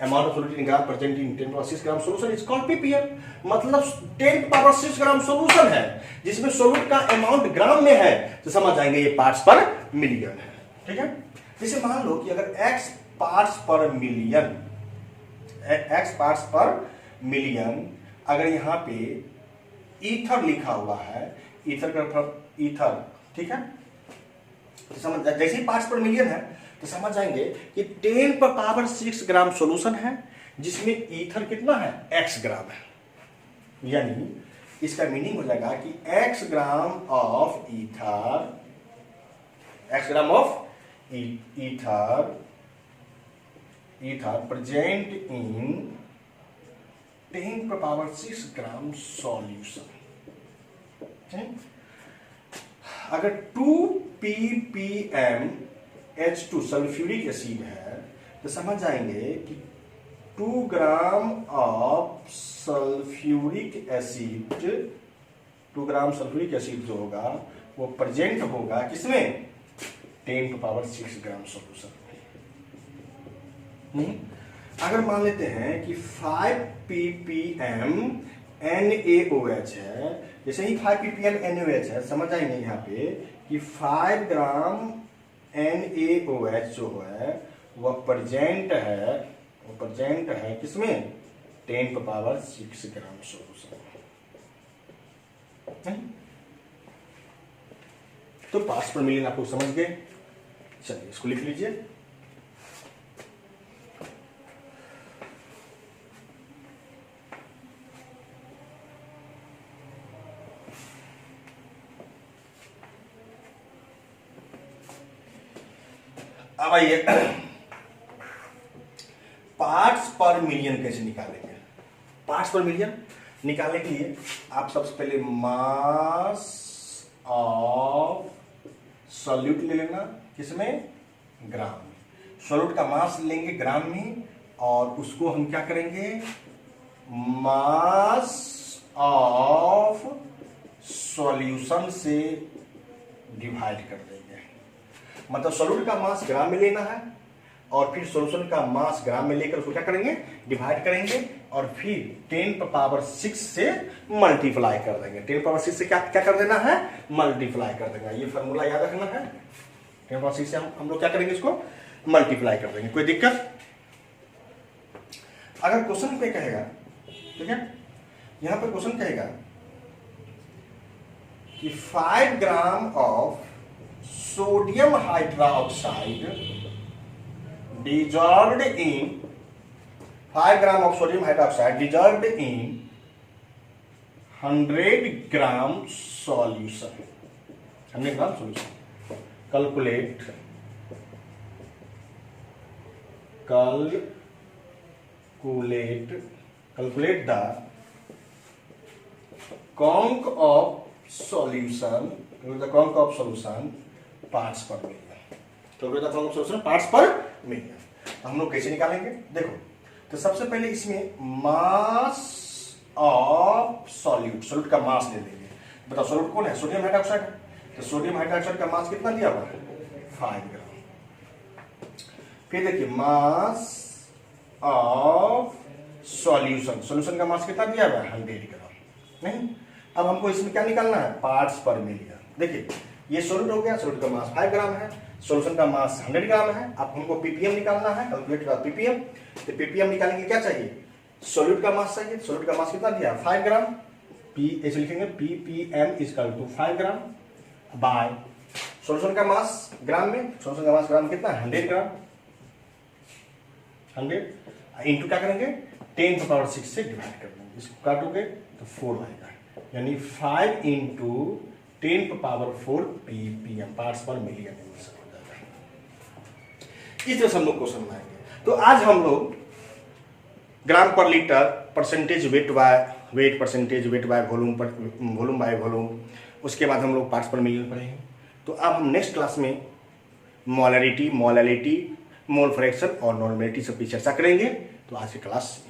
Amount of solute in gram present in 10⁻6 gram solution is called PPM। मतलब 10⁻6 ग्राम सॉल्यूशन है जिसमें सॉल्यूट का अमाउंट ग्राम में है, तो समझ जाएंगे ये पार्ट्स पर मिलियन है, ठीक है। जैसे मान लो कि अगर X पार्ट्स पर मिलियन, अगर यहां पे ईथर लिखा हुआ है, ईथर का ईथर, ठीक है, तो समझ, जैसे ही पार्ट्स पर मिलियन है तो समझ जाएंगे कि 10⁻6 ग्राम सॉल्यूशन है जिसमें ईथर कितना है, X ग्राम है। यानी इसका मीनिंग हो जाएगा कि X gram of ether, X gram of ether present in 10⁻6 gram solution. अगर 2 ppm H2 सल्फ्यूरिक एसिड है तो समझ जाएंगे कि 2 gram of sulphuric acid, 2 gram sulphuric acid जो होगा वो प्रेजेंट होगा किसमें, 10⁻6 ग्राम सॉल्यूशन में। अगर मान लेते हैं कि 5 ppm NaOH है, जैसे ही 5 ppm NaOH है, समझ आएंगे यहाँ पे कि 5 ग्राम NaOH जो है वह प्रेजेंट है किसमें, 10⁻⁶ ग्राम सोल्यूशन। तो पार्ट्स पर मिलियन आप लोग समझ गए। चलिए इसको लिख लीजिए। अब आइए पार्ट्स पर मिलियन कैसे निकालेंगे। पार्ट्स पर मिलियन निकालने के लिए आप सबसे पहले मास ऑफ सॉल्यूट ले लेना, किसमें, ग्राम में। सॉल्यूट का मास लेंगे ग्राम में और उसको हम क्या करेंगे, मास ऑफ सॉल्यूशन से डिवाइड कर देंगे। मतलब सॉल्यूट का मास ग्राम में लेना है और फिर सॉल्यूशन का मास ग्राम में लेकर उसको क्या करेंगे, डिवाइड करेंगे और फिर 10⁻⁶ से मल्टीप्लाई कर देंगे। 10⁻⁶ से क्या क्या कर देना है, मल्टीप्लाई कर देना। ये फॉर्मूला याद रखना है। 10⁻⁶ से हम लोग क्या करेंगे, इसको मल्टीप्लाई कर देंगे। कोई दिक्कत? अगर क्वेश्चन पे कहेगा, ठीक है, यहां पर क्वेश्चन कहेगा कि 5 gram of sodium hydroxide dissolved in 5 gram of sodium hydroxide dissolved in 100 gram solution। 100 gram solution। Calculate the conc of solution, parts per million। Parts per million. तो हम लोग कैसे निकालेंगे, देखो। तो सबसे पहले इसमें मास ऑफ सॉल्यूट का मास ले लेंगे। बताओ सॉल्यूट कौन है, सोडियम हाइड्रोक्साइड। तो सोडियम हाइड्रोक्साइड का मास कितना दिया हुआ है, 5 ग्राम। फिर देखिए मास ऑफ सॉल्यूशन का मास कितना दिया हुआ है, 100 ग्राम। नहीं, अब हमको इसमें क्या निकालना है, पार्ट्स पर मिलियन। देखिए ये सॉल्यूट हो गया, सॉल्यूट का मास 5 ग्राम है, सॉल्यूशन का मास 100 ग्राम है। अब हमको पीपीएम निकालना है, कैलकुलेट का पीपीएम। तो पीपीएम निकालेंगे, क्या चाहिए, सॉल्यूट का मास चाहिए। सॉल्यूट का मास कितना दिया, 5 ग्राम। पी ऐसे लिखेंगे, ppm equal to 5 gram by solution का मास ग्राम में। सॉल्यूशन का मास ग्राम कितना, 100 ग्राम। 100 इंटू क्या करेंगे, 10⁻⁶ से डिवाइड कर देंगे। इसको काटोगे तो 4 आएगा, यानी 5 into 10⁻⁴ ppm, parts per million. इस तरह से हम लोग क्वेश्चन बनाएंगे। तो आज हम लोग ग्राम per litre, percentage weight by wait, percentage weight by volume, volume by volume, उसके बाद हम लोग पार्ट्स पर मिलियन पढ़ेंगे। तो अब हम नेक्स्ट क्लास में मोलैरिटी, मोल फ्रैक्शन और नॉर्मेलिटी सब की चर्चा करेंगे। तो आज की क्लास